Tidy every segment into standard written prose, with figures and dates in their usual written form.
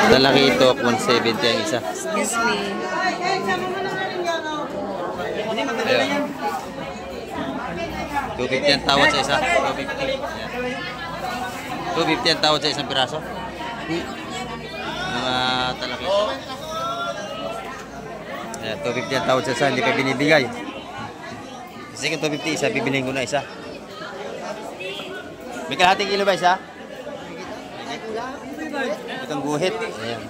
Lalaki ito, 170 ang isa. Excuse me. Ayun. 250 ang tawad sa isa. 250 ang tawad sa isang piraso. Mga talaki. Ayan, 250 ang tawad sa isa, hindi pa binibigay. Kasi kung 250 isa, bibilihin ko na isa. May kalahating kilo ba isa? Itong guhit. Ayan.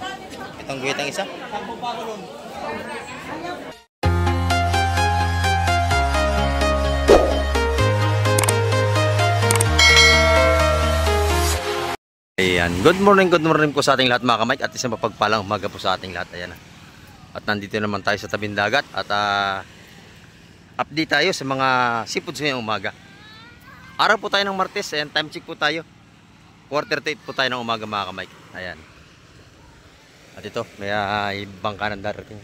Itong guhit ang isa. Ayan. Good morning po sa ating lahat mga kamay at isang mapagpalang umaga po sa ating lahat. Ayan. At nandito naman tayo sa tabing dagat at update tayo sa mga seafoods ngayong umaga. Araw po tayo ng Martes. Ayan, time check po tayo. 4:38 po tayo ng umaga mga kamay. Ayan. At ito, may bangka ng darating.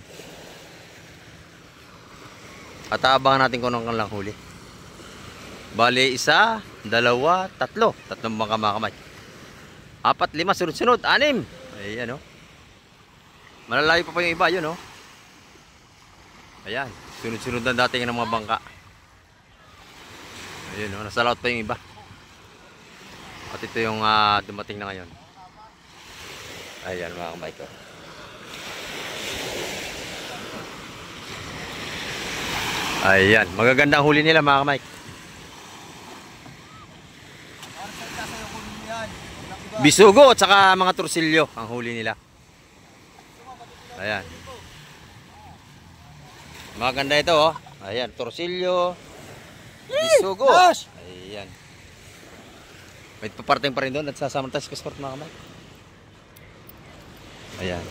At abangan natin kung anong lang huli. Bale, 1, 2, 3. Tatlong bangka mga kamay. 4, 5, sunod-sunod, 6. Ayan o. Malalayo pa yung iba, yun o. Ayan, sunod-sunod na dating ng mga bangka. Ayan o, nasa laot pa yung iba. At ito yung dumating na ngayon. Ayan mga kamay ko. Ayan, magagandang huli nila mga kamay. Bisugo at saka mga tursilyo ang huli nila. Ayan. Maganda ito oh. Ayan, tursilyo. Bisugo. Ayan. May paparting pa rin doon at sasama tayo sa sport mga kamay. Ayan.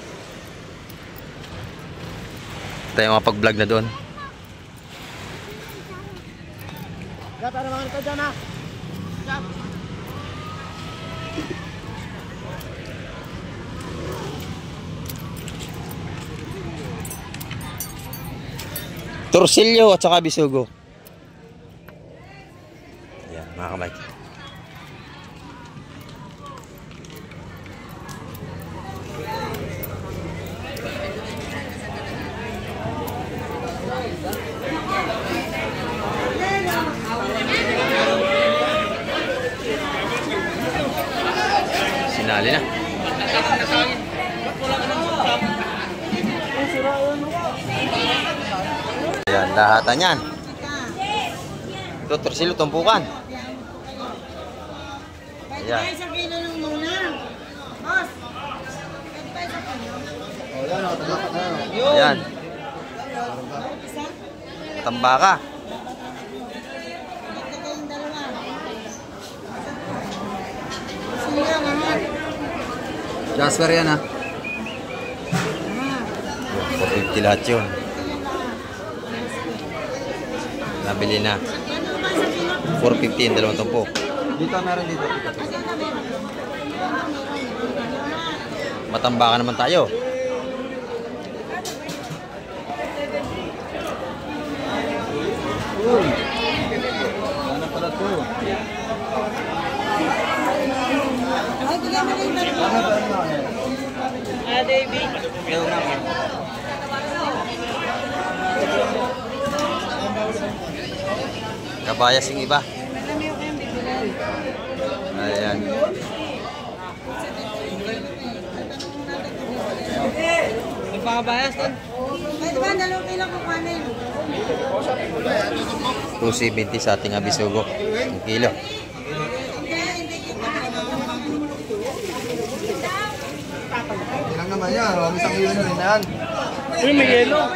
Tayo makapag-vlog na doon. Para naman ito dyan ha. Tursilyo at saka bisugo. Ayan, mga kamay. Sinali na. Ayan, lahatan yan. Ito, tursilyo, tumpukan. Ayan. Ayan. Tambaka. Jasper yan ha. 450 lahat yun. Nabili na. 450 yung dalawang tumpok. Dito meron dito. Matambaka naman tayo. Uy. Ano pala to? David. Kabayas yung iba. Ayan. Magpakabayas din. Pwede ba, 2 kilo ko kanin? 270 sa ating abisugo. 1 kilo. Hindi lang naman yan. Isang kilo na yan. Uy, may yelo.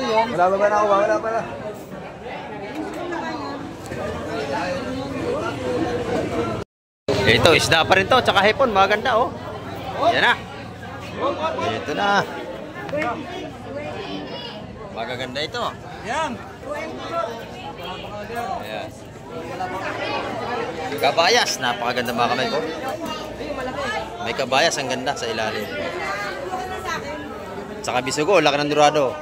Wala ba na ako? Wala pala. Ito, isda pa rin to. Tsaka hipon. Maganda oh. Yan na. Ito na. Magaganda ito. Yan. Ayan. Kabayas. Napakaganda mga kamay ko. May kabayas. Ang ganda sa ilalim. Tsaka bisugo. Laki ng durado.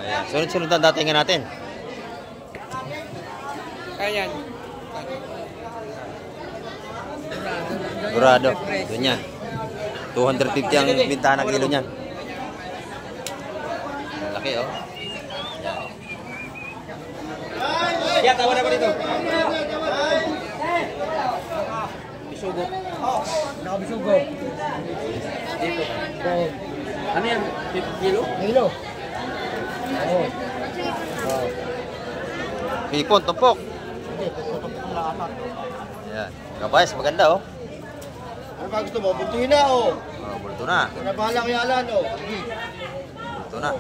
Ayan. Sunod-sunod ang datingan natin. Ayan. Sigurado. Doon yan. 250 ang bintahan ng kilo niyan. Laki oh. Yeah, tawa na ko dito. Bisugo. Nakabisugo. Dito. Ano yan? 50 kilo? Kilo. Oh. Hipon, tumpok. Ayan. Kabayas, maganda oh. Ano ba gusto mo? Buntuin na, oh. Oh, bulto na. Ano bahala kay Alan, oh. Bulto na. Oh.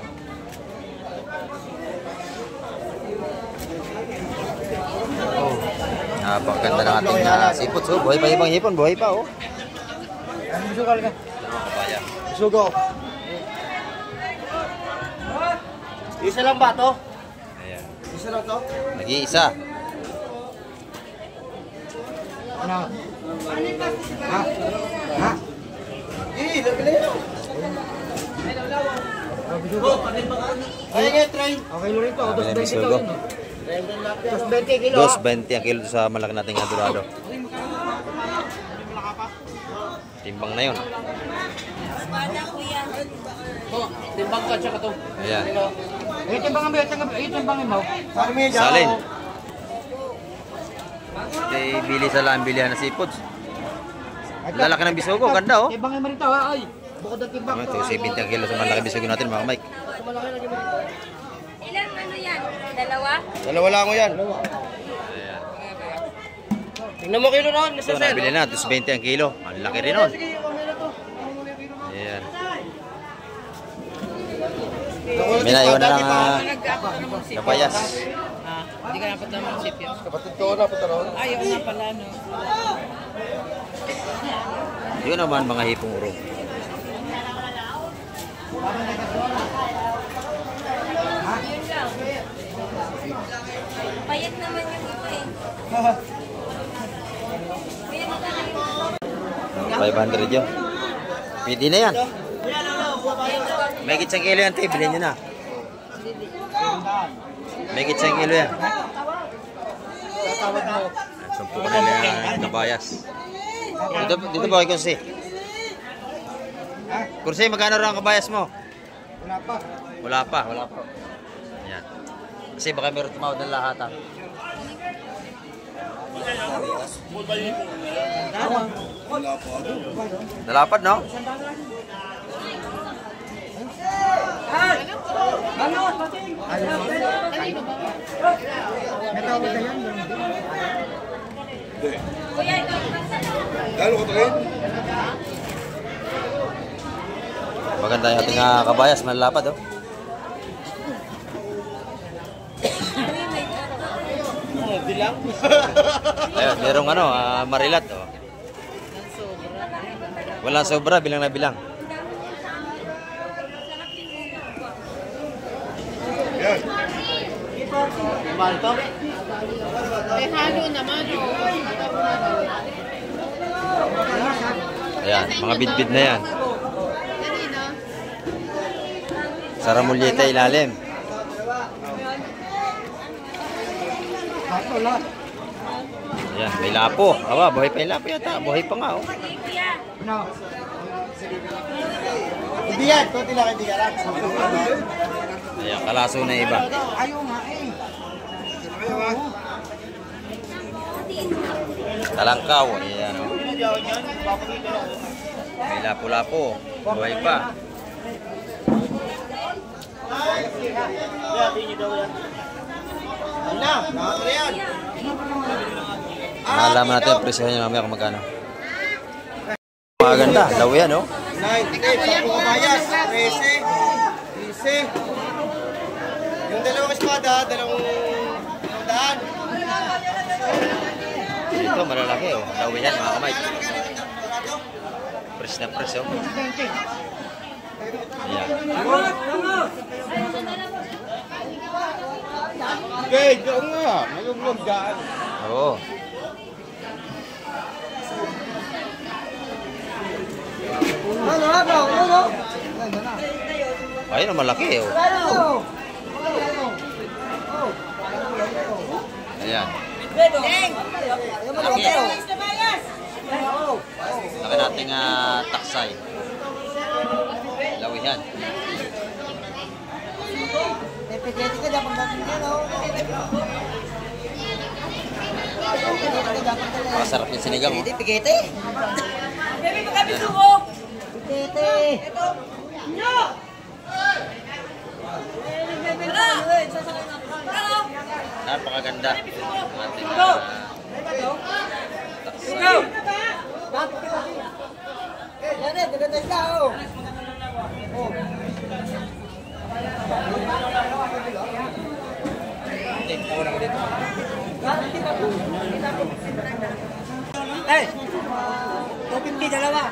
Napakaganda ng ating sipot. So, buhay pa ibang hipon. Buhay pa oh. Bisugal ka. Kabaya. Bisugo. Isa lang ba to? Ayan. Isa lang to? Nag-iisa. Ano? Ha? Ha? Labili yun. Bisugo. Ay, nga, try. Okay, lurin to. Sabi na bisugo. 20 kilo. 220 ang kilo sa malaki nating adorado. Timbang na yun. Timbang ka siya ka to. Ayan. Ito timbangin mo. Salin. Ito bili sa lang bilihan na seafoods. Lalaki ng bisugo. Ganda oh. Timbangin mo rito ha. Ay. Bukod na timbang. Ito 70 ang kilo sa malaki bisugo natin mga Mike. Ilang ano yan? Dalawa? Dalawa lang mo yan. Ayan. Tingnan mo kilo noon. Ito nabili na. 220 ang kilo. Ang laki rin nun. Ayan. May naiwan na lang kabayas. Hindi ka dapat naman sip yun. Kapatid ko na, punta ron. Ayaw na pala no. Yun naman mga hipong urong. Payat naman yung iba eh. 500 yun. Pwede na yan. May kitsang kilo yan, tayo. Bilhin nyo na. May kitsang kilo yan. Sampu ko na lang kabayas. Dito ba kayo, Kursi? Kursi, magkano rin ang kabayas mo? Wala pa. Wala pa. Wala pa. Ayan. Kasi baka meron tumawad ng lahatan. Nalapad, no? Kuya, ito. Lalo ko tayo? Maganda yung ating kabayas, malapad, oh. Bilang. Ayun, merong ano, marilat, oh. Walang sobra, bilang na bilang. Mahal to? May halo naman, Ayan, mga bidbid na yan. Kanina? Sa Ramulyeta ilalim. Ayan, may lapo. Aba, buhay pa yung lapo yata. Buhay pa nga, oh. Hindi yan. Kunti lang hindi yan. Ayan, kalaso na iba. Ayaw nga eh. Talangkaw, ayan, oh. May lapo-lapo. Buhay pa. yan. Malaman natin ang presyo niya mamaya kung magkano. Maganda, law yan, oh. 98, 10 kabayas, 13. Yung dalawang espada, dalawang daan. Ito, malalaki, oh. Law yan, mga kamay. Press na press, oh. Ayan. Okay, doon nga. Mayroong daan. Oo. Ayun, malaki, oh. Ayan. Malaki. Laki nating taksay. Lawihan. Masarap yung sinigang, oh. Napakaganda. Ating taksay. Eh! 250 dalawa.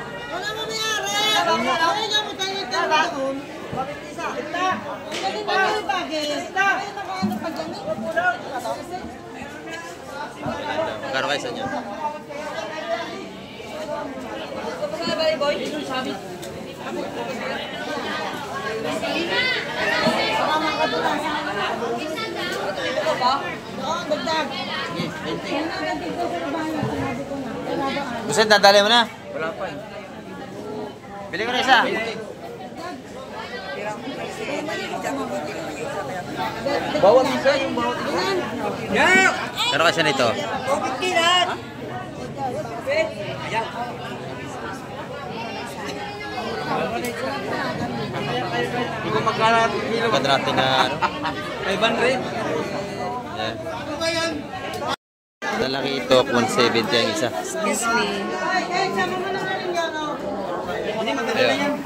Magkano kayo sa inyo? Buset, dadali mo na? Wala pa eh. Bili ko na isa. Bawal isa yung bawal isa. Yeah! Kano kasi nito? 250 lahat! Ayan. Hindi ko magkalat. Maganda natin na ano? 500. Yan. Lalaki ito, 170 ang isa. Excuse me. Ayun.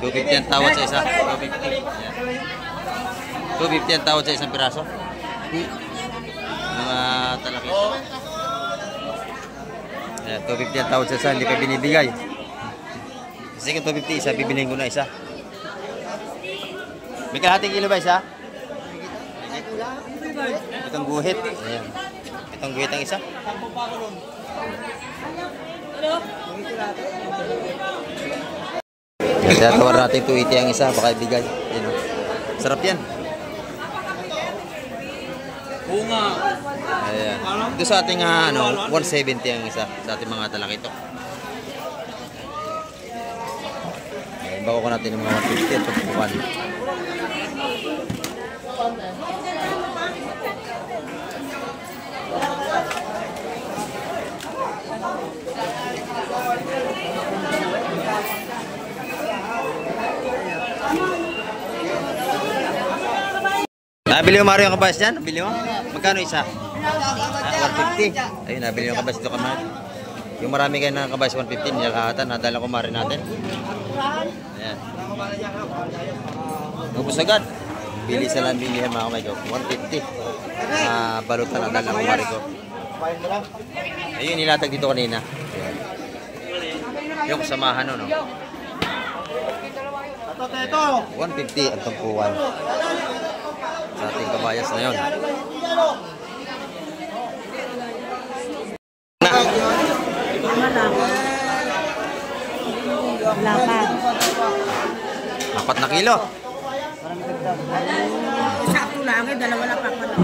250 ang tawad sa isa. 250. Yan. 250 ang tawad sa isang piraso. Mga talaki. Ayan, 250 ang tawad sa isa, hindi pa binibigay. Kasi kung 250 isa, bibiliin ko na isa. May kalahating kilo ba isa? Itong guhit. Ayan. Itong guhit ang isa. Kaya tawar natin 280 ang isa, baka ibigay. Ayan, oh. Sarap yan. Bunga. Ayan. Ito sa ating 170 ang isa sa ating mga talakito. Ayan, bako ko natin yung mga 150 at pagpukan. Nabili mo Mario yung kabas dyan? Nabili mo? Magkano isa? 150. Ayun, nabili yung kabas dito kamar. Yung marami kayo ng kabas 150, nilahatan. Nadala ko marin natin. Ayan. Nubos agad. Bili sa lang bilihan mga kamay ko. 150. Balutan na dala ko marin ko. Ayun, nilatag dito kanina. Ayan. Yung kasamahan no. 150 ang tumpuan. Sa ating kabayas na yun. Lakad. 4 na kilo. Sakto lang eh, dalawa na pa pala.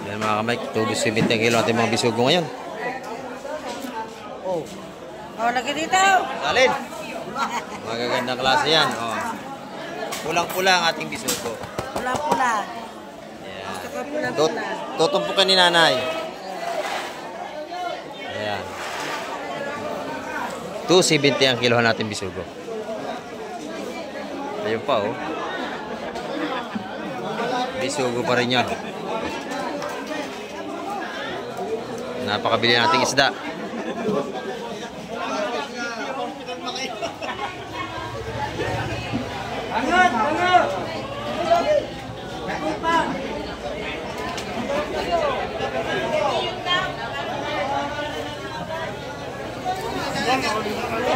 Yan mga kamay, 270 kilo ating mga bisugo ngayon. Oh, lagi dito. Alin? Magagandang klase yan. Oh. Pulang-pula ang ating bisugo. Pula-pula. Ayan. Tutumpukan ni nanay. Ayan. 270 ang kilohan natin bisugo. Ayun pa oh. Bisugo pa rin yan. Napakabili nating isda. Angat! Angat!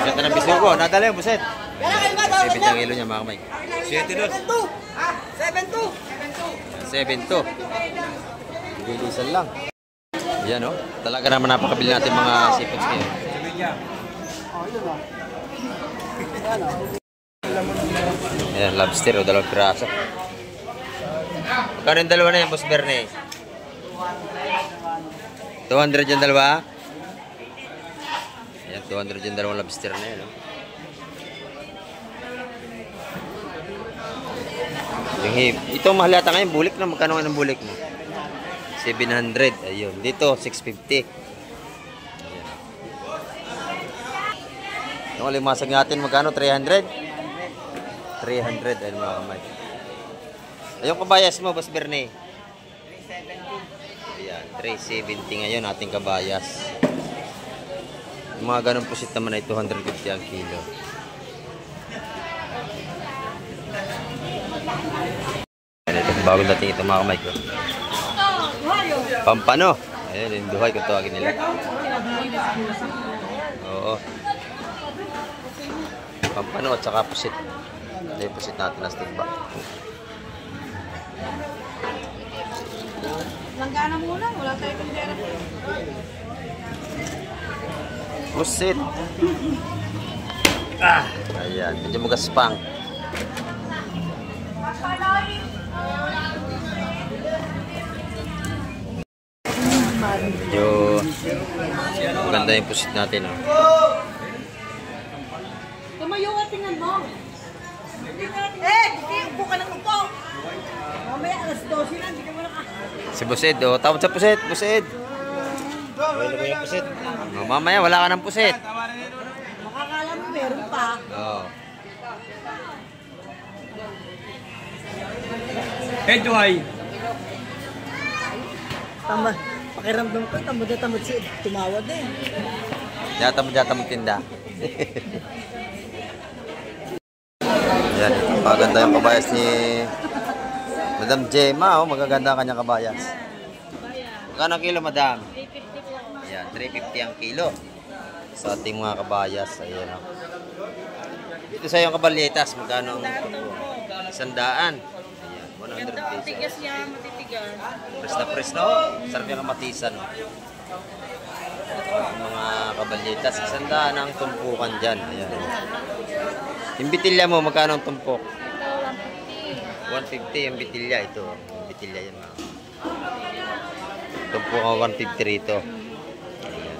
Ganda ng bisugo. Nadala yung buset. 70 ang kilo niya mga kamay. 7.2. Bilisan lang. Yan oh. Talaga naman napakabili natin mga seafoods ngayon. Ayan, lobster o 2 piraso. Magkano yung dalawa na yan, Boss Berne? 200 yung dalawa? Ayan, 200 yung dalawang lobster na yan. Oh. Ito mahal yata ngayon, bulik na. Magkano nga ng bulik mo? 700. Ayun. Dito, 650. Ayan. Yung limasag natin, magkano? 300? 300. Ayun mga kamay. Ayun kabayas mo, Boss Bernie. 370. Ayan, 370 ngayon ating kabayas. Yung mga ganun pusit naman ay 250 ang kilo. Ito, bagong dating ito mga kamay ko. Pampano. Ayan, yung duhay kung tawagin nila. Oo. Pampano at saka pusit. Ito yung pusit natin na stick ba. Langgana muna, wala tayo kundera. Pusit. Ah, ayan, medyo magaspang. Medyo maganda yung pusit natin, oh. Tumayo ka, tingnan mo. Upo ka ng upo. Mamaya alas 12 na, hindi ka mo naka... Si Busid, oh, tawad sa pusit, Busid. Wala mo yung pusit. Oh, mamaya wala ka ng pusit. Makakala mo meron pa. Oo. Hey, Duhay. Tama, pakiramdam ko, tamad na tamad siya. Tumawad din. Yata mo tinda. Yan, maganda yung kabayas ni Madam Gemma, oh, magaganda ang kanyang kabayas. Magkano ang kilo, Madam? 350 Ayan, 350 ang kilo sa ating mga kabayas. Ayan, oh. Dito sa yung kabalyetas, magkano ang 100? Ayan, 100 pesos. Tigas niya, matitigas. Press na press, no? Sarap yung kamatisan, no? Ang mga kabalyetas, 100 ang tumpukan dyan. Ayan, oh. Yung bitilya mo, magkano ang tumpok? 150 yung bitilya. Ito, yung bitilya yan, mga. Tumpok ang 150 rito. Ayan.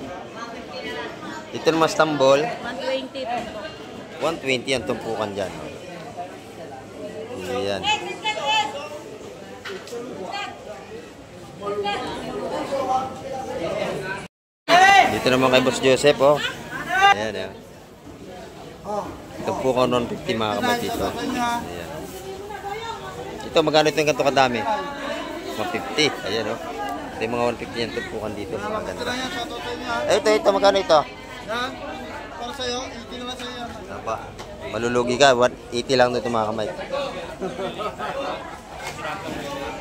Dito naman Stambol, 120 tumpok. 120 ang tumpukan dyan. Ayan. Dito naman kay Boss Joseph, oh. Ayan, ayan. Tumpukan 150 mga kamay dito. Ayan. Ito, magkano ito yung ganito kadami? 150. Ayan, oh. Ito yung mga 150 yan tumpukan dito. Mga ganda. Ito, magkano ito? Yan. Para sa'yo, 80 naman sa'yo. Apa, malulugi ka. 180 lang ito mga kamay.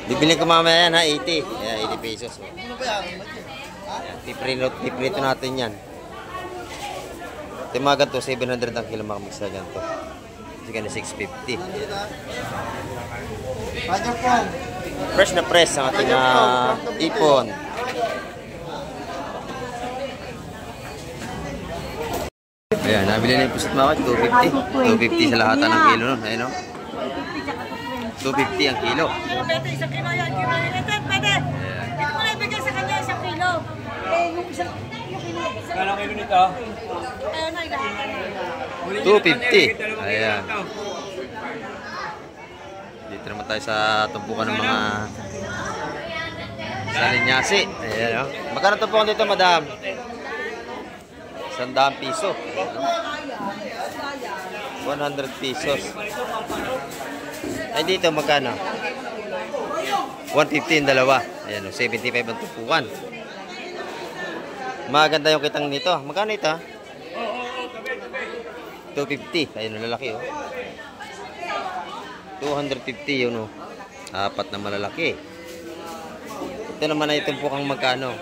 Bibili ko mamaya yan, ha? 80. Ayan, 80 pesos. Oh. Ayan, piprito natin yan. Ito yung mga ganito, 700 ang kilo mga mix na ganito. Ito ka na 650. Roger po. Fresh na fresh ang ating ipon. Ayan, nabili na yung pusit mga kawad, 250. 250 sa lahatan ng kilo nun. Ayun, no? 250 ang kilo. Pwede, isang kilo yan. Kilo yan. Pwede. Ito mo na ibigay sa kanya, isang kilo. Yung isang kilo. Kala kilo nito? Ayun na, ilahakan na. 250. Ayan. Dito naman tayo sa tumpukan ng mga salinyasi. Ayan, no? Magkano tumpukan dito, madam? 100 piso. 100 pesos. Ay, dito magkano? 150 yung dalawa. Ayan, 75 ang tumpukan. Maganda yung kitang nito. Magkano ito? 250. Ayun, lalaki, oh. 250 yun, oh. Apat na malalaki. Ito naman ay tumpukang magkano?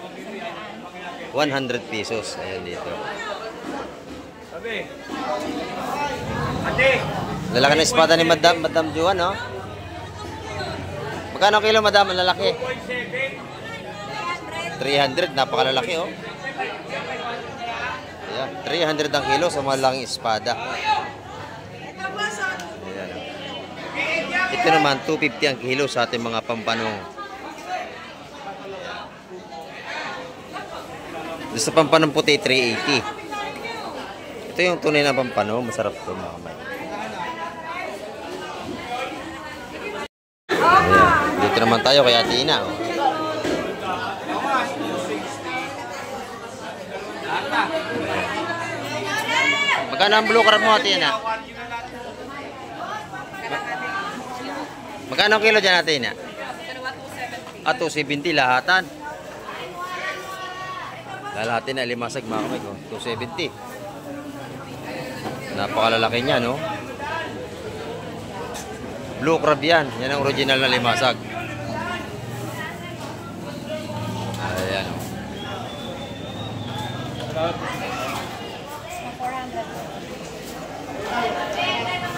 100 pesos. Ayan dito. Lalaki na espada ni Madam Juan, no? Magkano kilo, Madam? Ang lalaki? 300. Napakalalaki, oh. Ayan, 300 ang kilo sa malaking espada. Ayan, oh. Ito naman, 250 ang kilo sa ating mga pampanong. Doon sa pampanong puti, 380. Ito yung tunay na pampano. Masarap to mga kamay. Ayan. Dito naman tayo kay Ate Ina. Oh. Magkano ang blue crab mo, Ate Ina? Magkano ang kilo dyan, Ate Ina? 270 lahatan. Lahatan na limasag mga kamay ko. 270. Napakalalaki niya, no? Blue crab yan. Yan ang original na limasag. Ayan.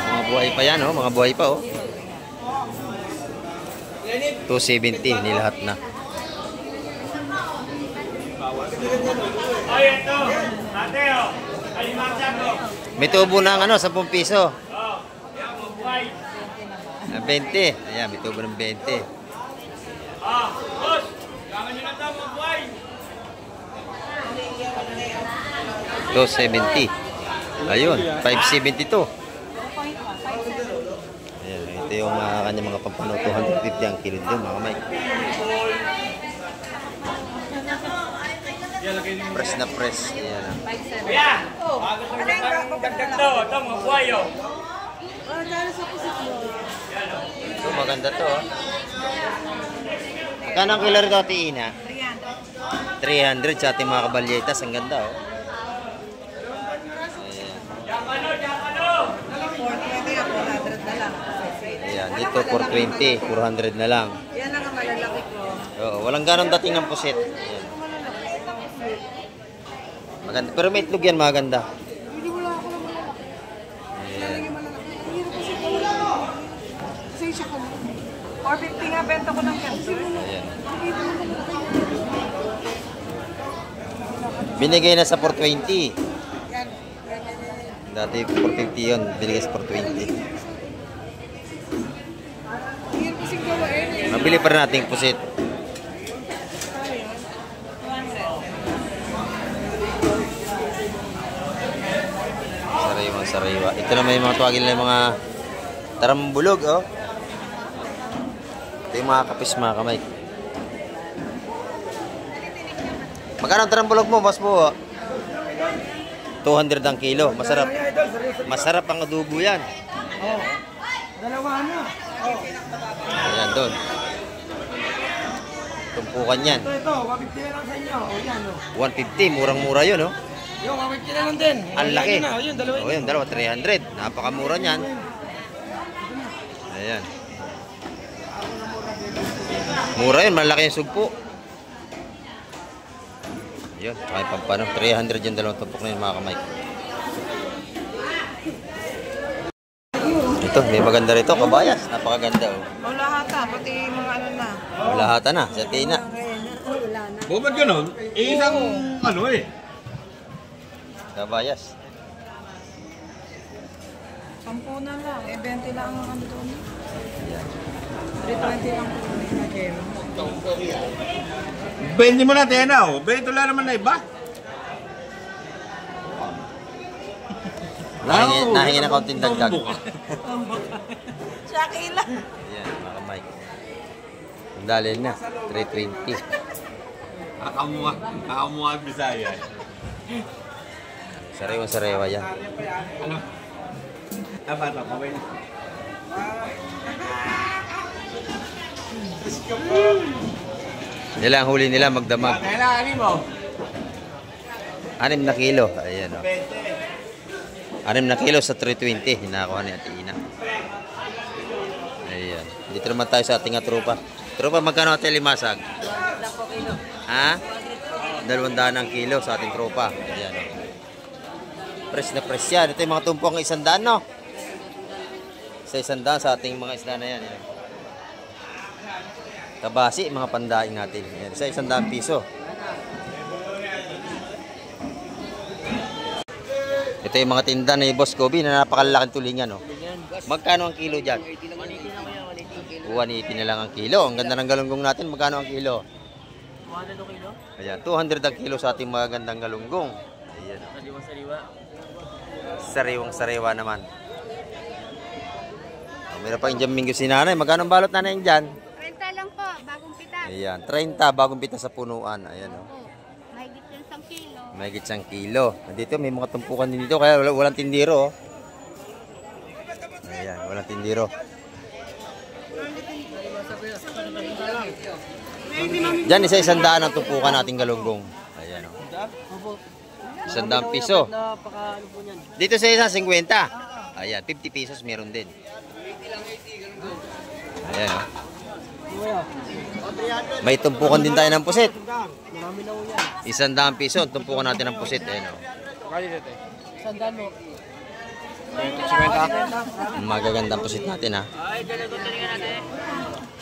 Mga buhay pa yan, oh. Mga buhay pa, oh. 270 ni lahat na. May tubo ng 10 piso. 20. Ayan, may tubo ng 20. $270. Ayun, 572. Ayan, ito yung kanya mga pampano. 250 ang kilo doon, mga kamay. Press na press. Ayan. Dagdag daw, ito mga buhayo. Ito, maganda to. Magkano ang kilo rito, Ate Ina? 300 sa ating mga kabalyetas. Ang ganda, oh. Ayan, dito 420, 400 na lang. Yan lang ang malalaki ko. Oo, walang ganong dating ng pusit. Ayan. Maganda, pero may itlog yan, maganda. Hindi wala ako lang malalaki. Ayan. Hirap kasi ko wala. Kasi siya ko. 450 nga benta ko ng ganito. Ayan. Binigay na sa 420. Dati 450 yun, binigay sa 420. Hirap kasi gawain. Mabili pa rin natin pusit. Sariwa, sariwa. Ito naman yung mga tuwagin nila yung mga tarambulog, oh. Ito yung mga kapis, mga kamay. Magkano ang tarambulog mo, boss po? 200 ang kilo. Masarap. Masarap ang adobo yan. Oh. Dalawa na. Oh. Ayan, doon. Tumpukan yan. Ito, 150 na lang sa inyo. O yan, o. 150, murang-mura yun, oh. Yung 150 na lang din. Ang laki. O yun, dalawa. O yun, dalawa, 300. Napakamura niyan. Ayan. Mura yun, malaki yung sugpo. Yun, kaya pampano. 300 yung dalawang tumpok na yun, mga kamay. Ito, may maganda rito, kabayas. Napakaganda, oh. O lahat pati mga ano na. Lahatan na, sa Tina. O, ba't ganun? Isang ano eh. Kabayas. 10 na lang. 20 lang ang ano doon. 320 lang po. Bendi mo na, Tena, o. Bento lang naman na iba. Nahingi na kaunting dagdag. Shakila. Ayan, mga kamay. Dali na, 320. Nakamuha at Bisaya. Sarewa yan. Ano? Dapat ako, kawin. Nila ang huli nila magdamag. Tena, ano mo? 6 na kilo. Ayan, o. 6 na kilo sa 320. Hinakuha ni Ate Ina. Ayan. Dito naman tayo sa ating tropa. Tropa, magkano Ate Limasag? 200 kilo. Ha? 200 ang kilo sa ating tropa. Ayan, o. Press na press yan. Ito yung mga tumpong 100, no? Sa 100 sa ating mga isla na yan. Ayan. Kabasi, mga pandaing natin. Ayan. Sa 100 piso. Ito yung mga tinda ni Boss Kobe na napakalaking tulingan, no? Magkano ang kilo dyan? 180 na lang ang kilo. Ang ganda ng galunggong natin. Magkano ang kilo? 200 kilo? Ayan, 200 ang kilo sa ating mga gandang galunggong. Ayan. Sariwa-sariwa. Sariwang-sariwa naman. Oh, meron pa yung dyan minggo si nanay. Magkano ang balot nanay dyan? 30 lang po, bagong pitas. Ayan, 30 bagong pita sa punuan. Ayan o. Po, mahigit yan 1 kilo. Mahigit 1 kilo. Dito may mga tumpukan din dito kaya walang tindiro. Oh. Ayan, walang tindiro. Diyan isa-100 ang tumpukan nating galunggong. Ayan o. 100 piso. Dito sa isa 50. Ayan, 50 pesos meron din. Ayan o. May tumpukan din tayo ng pusit. 100 piso, tumpukan natin ng pusit. Ayan o. Magagandang pusit natin ha.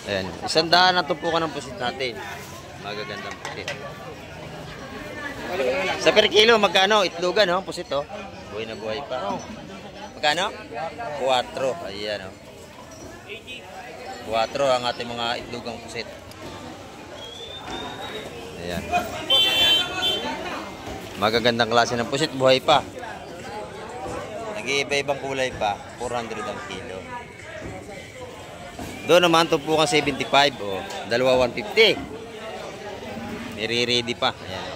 Ayan, 100 ang tumpukan ng pusit natin. Magagandang pusit. Sa per kilo, magkano? Itlogan, no? Pusit, oh. Buhay na buhay pa. Magkano? 4. Ayan, oh. 4 ang ating mga itlogang pusit. Ayan. Magagandang klase ng pusit, buhay pa. Nag-iiba-ibang kulay pa. 400 ang kilo. Doon naman, tumpukan 75, oh. Dalawa 150. Nire-ready pa. Ayan.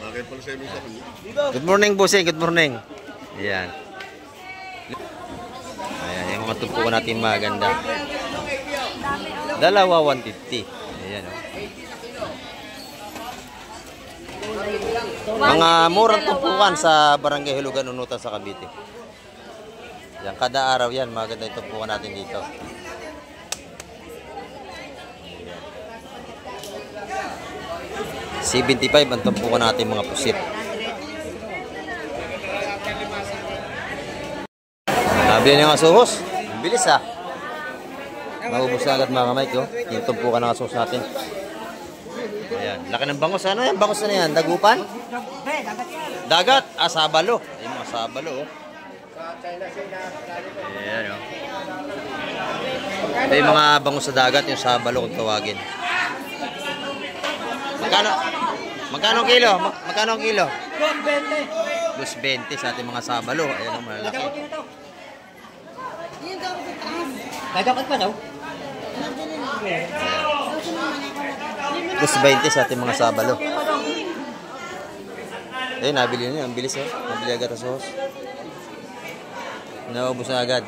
Good morning, bossing. Good morning. Ayan. Ayan, yung mga tumpukan natin maganda. Dalawa 150. Ayan, oh. Mga murang tumpukan sa Barangay Hulugan, Unutan sa Cavite. Yan, kada araw yan, maganda yung tumpukan natin dito. 75 ang tumpukan natin mga pusit. Nabili niya nga suhos. Ang bilis ha. Maubos na agad mga Mike. Oh. Yung tumpukan ng suhos natin. Ayan. Laki ng bangos. Ano yan? Bangos na yan? Dagupan? Dagat. Ah, sabalo. Ayun mga sabalo. Oh. Ayan o. Oh. Ito yung mga bangos sa dagat. Yung sabalo kung tawagin. Magkano kilo? Magkano ang kilo? 2.20 sa ating mga sabalo. Ayan ang malaki. Nagdakat pa daw? 2.20 sa ating mga sabalo. Eh, nabili niya. Ang bilis eh. Nabili agad ang sauce. Naubos na agad.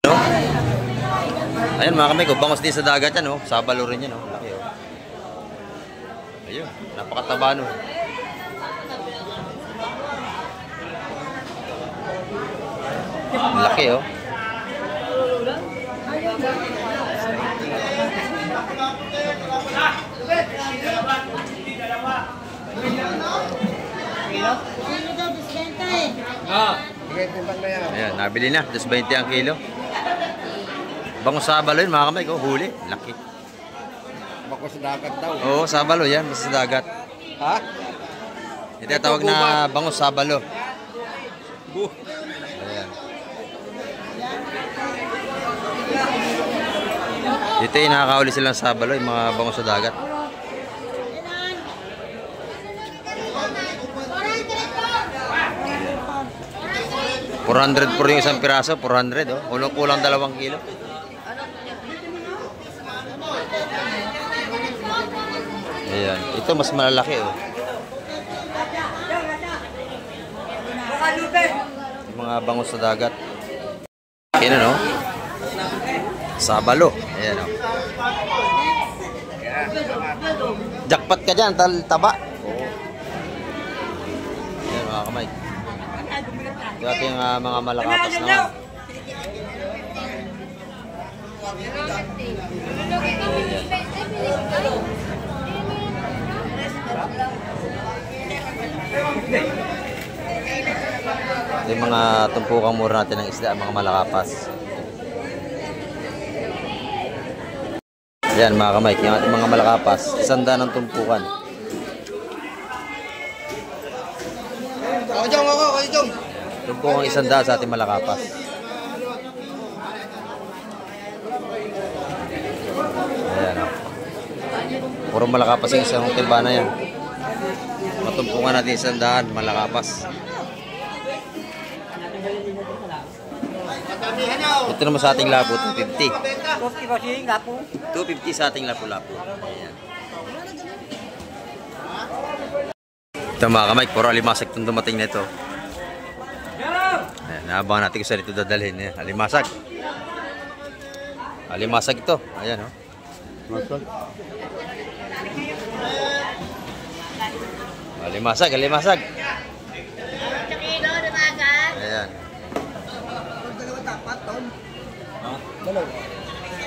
No? Ayan mga kamay ko. Bangos din sa dagat yan. Oh. Sabalo rin yan. Oh. Laki oh. Ayun. Napakataba no. Laki oh. Ayan, nabili na. 2.20 ang kilo. Bangos sabalo yun mga kamay ko. Huli. Laki. Bako sa dagat daw. Oo, sabalo yan. Basta sa dagat. Ha? Ito yung tawag na bangos sabalo. Ayan. Dito yung nakakauli silang sabalo. Yung mga bangos sa dagat. $400 po yung isang piraso, 400 oh. Kulang 2 kilo. Ayan, ito mas malalaki oh. Yung mga bangus sa dagat. Ayan no. Sabalo. Ayan oh. Jackpot ka dyan, taba. Ayan mga kamay. Ito ating mga malakapas naman. Ito yung mga tumpukang mura natin ng isda, mga malakapas. Yan mga kamay, yung ating mga malakapas. 100 ng tumpukan. Tumpukang 100 sa ating malakapas. Ayan o. Puro malakapas yung isang timba na yan. Matumpungan natin 100, malakapas. Ito naman sa ating lapo, 250. 50 ba siya nga po? 250 sa ating lapo-lapo. Ayan. Ito mga kamay, puro alimasag itong dumating na ito. Ayan, naabangan natin kung saan ito dadalhin. Ayan, alimasag. Alimasag ito. Ayan, oh. Alimasag, alimasag. Ayan.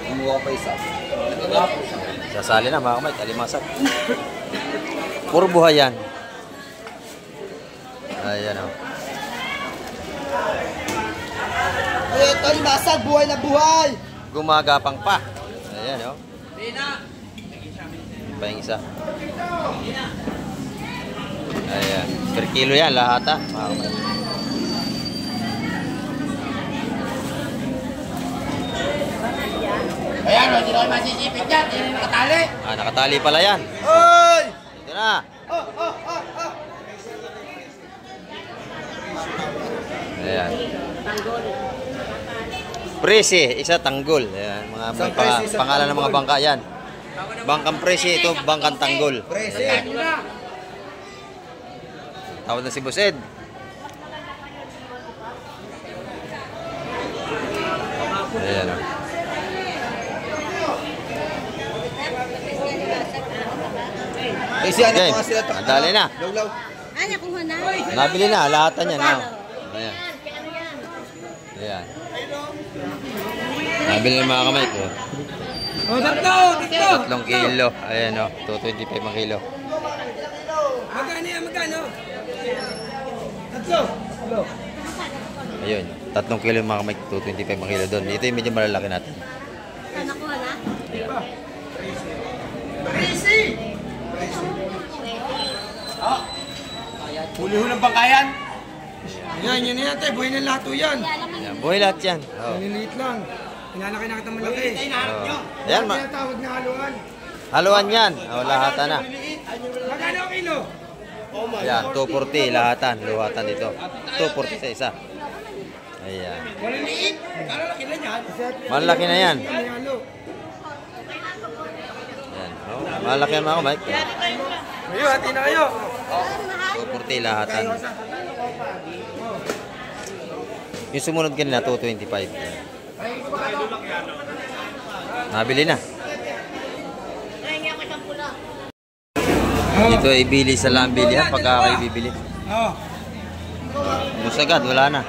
Kumuha pa isa. Sasali na mga kamay, alimasag. Puro buhay yan. Ayan, oh. Eh, Tony Basag, buhay na buhay! Gumagapang pa. Ayan, oh. Pa yung isa. Ayan. Per kilo yan, lahat ha. Ayan, hindi na kayo masisipit yan. Hindi na nakatali. Ah, nakatali pala yan. Oy! Ito na. Ayan. Presi, isa tanggol. Ayan, mga Isang may presi, isang pangalan ng mga tanggol. bangka yan. Bangkang presi, ito bangkang tanggol. Presi. Ayan. Tawad na si Bused. Ayan. Oh. Eh, siya Okay, na mga sila. nadali na. Lawlaw. Ah, nakuha na. Nabili na, lahatan yan. Oh. Ayan. Ayan. Nabili na mga kamay ko. Oh, tatlo! 3 kilo. Ayan o, 225 ang kilo. Magkano yan? Magkano? Tatlo! Ayun, 3 kilo mga kamay, 225 ang kilo doon. Ito yung medyo malalaki natin. Nakuha na? Ayan. Huli-hulang bangkayan. Yan, yan yan tayo. Buhay ng lato yan. Ayan, buhay lahat yan. Oh. Maliliit lang. Pinalaki na kita malaki. Oh. Ayan, Tinatawag na haluan. haluan yan. Oh, lahatan na. Magkano ang kilo? Ayan, 240 lahatan, luhatan dito. 240 sa isa. Ayan. Maliliit. Magkano laki na yan? Malaki na yan. Halo. Ayan. Oh, malaki yan mga kamay. Kayo, hati na kayo. 240 lahatan. Yung sumunod kanina, 225. Nabili na. Dito ay bili sa lambili ha, pagka kayo bibili. Oh. Musagad, wala na.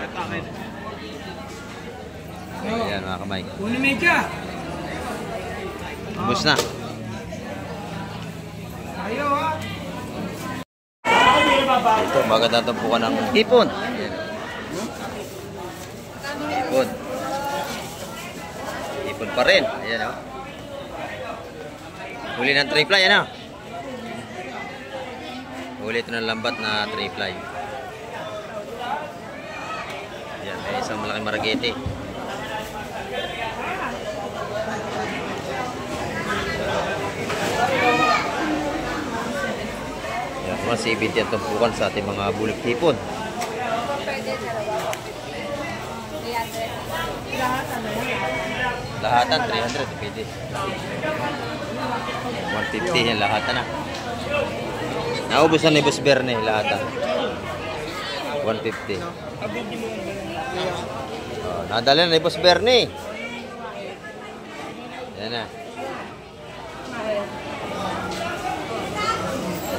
Ayan mga kamay. Una medya. Ubus na. Ayaw ha. Ito, maganda tumpukan ng hipon. Ayan. Hipon. Hipon pa rin. Ayan o. Huli ng 3-ply, ano? Huli ito ng lambat na 3-ply. Ayan, may isang malaking maragete. Ayan, 170 ang tumpukan sa ating mga bulik hipon. Lahatan, 300, pwede. 150 yan, lahatan na. Naubos na ni Boss Berne, lahatan. 150. Oh, nadala na ni Boss Berne. Yan na.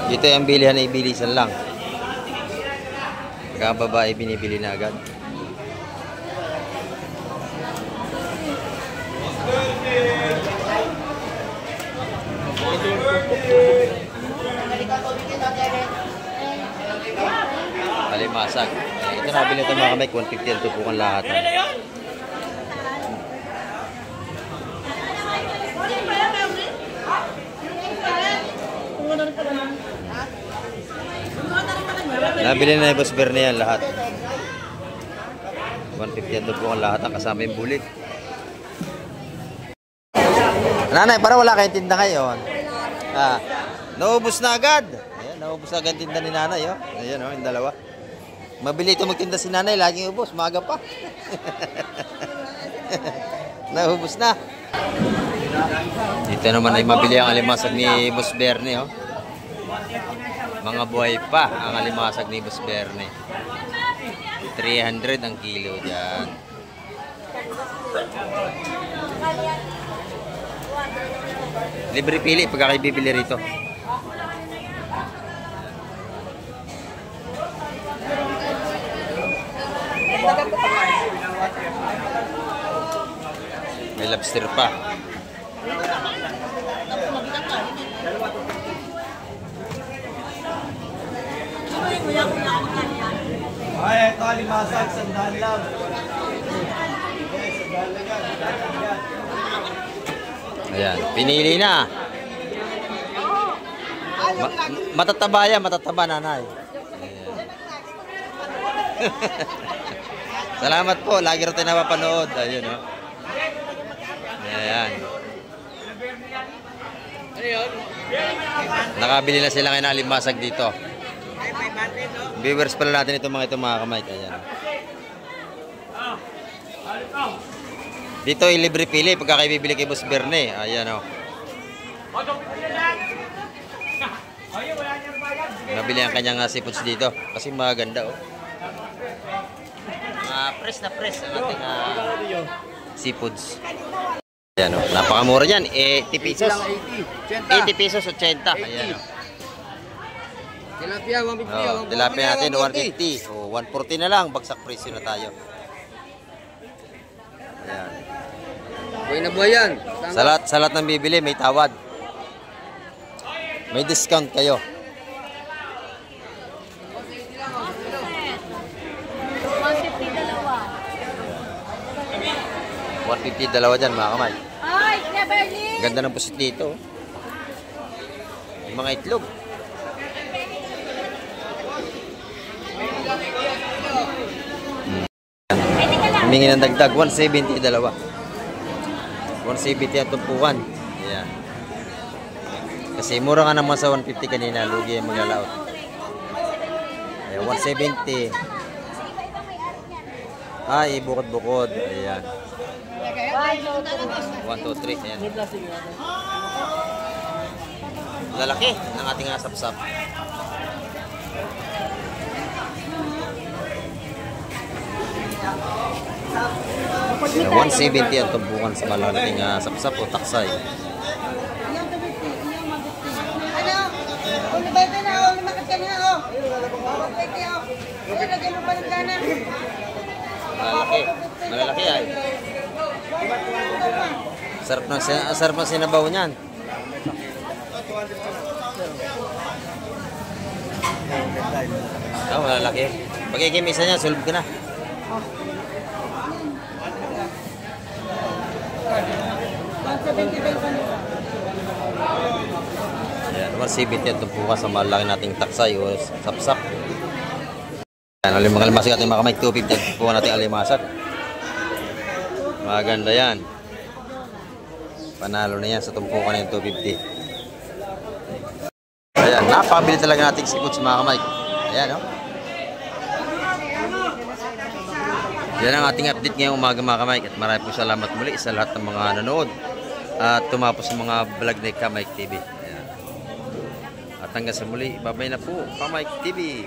Dito yung bilihan na ibilisan lang. Pagka babae, binibili na agad. Alimasag. Ito nabili ito mga kamay, 150 ang tupukan lahat. Nabili na yung Boss Berne yan lahat. 150 ang tupukan lahat, kasama yung bulik. Nanay, para wala kayong tinda kayo. Naubos na agad. Ayan, naubos na agad tinda ni nanay. Oh. Ayan, oh, yung dalawa. Mabili ito magtinda si nanay, laging ubos, maaga pa. Naubos na. Dito naman ay mabili ang alimasag ni Boss Bernie, oh. Mga buhay pa ang alimasag ni Boss Bernie. 300 ang kilo dyan. Libre pili pagka kayo bibili rito. May lobster pa. Ay, ito alimasag, sandaan lang. Ayan, pinili na. Matataba yan, matataba nanay. Salamat po, lagi rin tayo napapanood. Ayun, oh. Ayan. Nakabili na sila ngayon ng alimasag dito. Viewers pala natin itong mga kamay. Ayan. Dito ay libre pili pagka kayo bibili kay Boss Bernie. Ayan, oh. Nabili ang kanyang seafoods dito kasi maganda, oh. Press na press ang ating seafoods. Ayan, oh. Napakamura yan. 80 pesos. 80 pesos, 80. Ayan, oh. Tilapia, 150. Oh, tilapia natin, 150. O, 140 na lang. Bagsak presyo na tayo. Ayan. Buhay na buhay yan. Sa lahat ng bibili, may tawad. May discount kayo. 150 dalawa dyan, mga kamay. Ay, Beverly! Ganda ng pusit dito. Yung mga itlog. Humingi ng dagdag, 170 dalawa. 170 ang tumpukan. Ayan. Kasi mura ka naman sa 150 kanina, lugi yung maglalaot. Ayan, 170. Ay, bukod-bukod. Ayan. 1, 2, 3. Ayan. Lalaki ng ating asap-sap. Ayan, 170 ang tumpukan sa malaking asap-sap o taksay. Ano? Ulo ba ito na? Ulo makat ka na, oh. Bawat ba ito, oh. Ulo, lagyan mo pa ng kanan. Malalaki. Malalaki ay. Sarap ng sinabaw niyan. Oh, malalaki. Pag ikimisa niya, sulb ka na. Ayan, 170 at tumpukan sa malaki nating taksay o sapsap. Ayan, mga alimasag ating mga kamay, 250 at tumpukan nating alimasag. Maganda yan. Panalo na yan sa tumpukan ng 250. Ayan, napakabili talaga nating seafood sa mga kamay. Ayan, oh. Yan ang ating update ngayong umaga mga kamay. At maraming po salamat muli sa lahat ng mga nanood at tumapos sa mga vlog ni Kamay TV. Ayan. At hanggang sa muli, babay na po Kamay TV.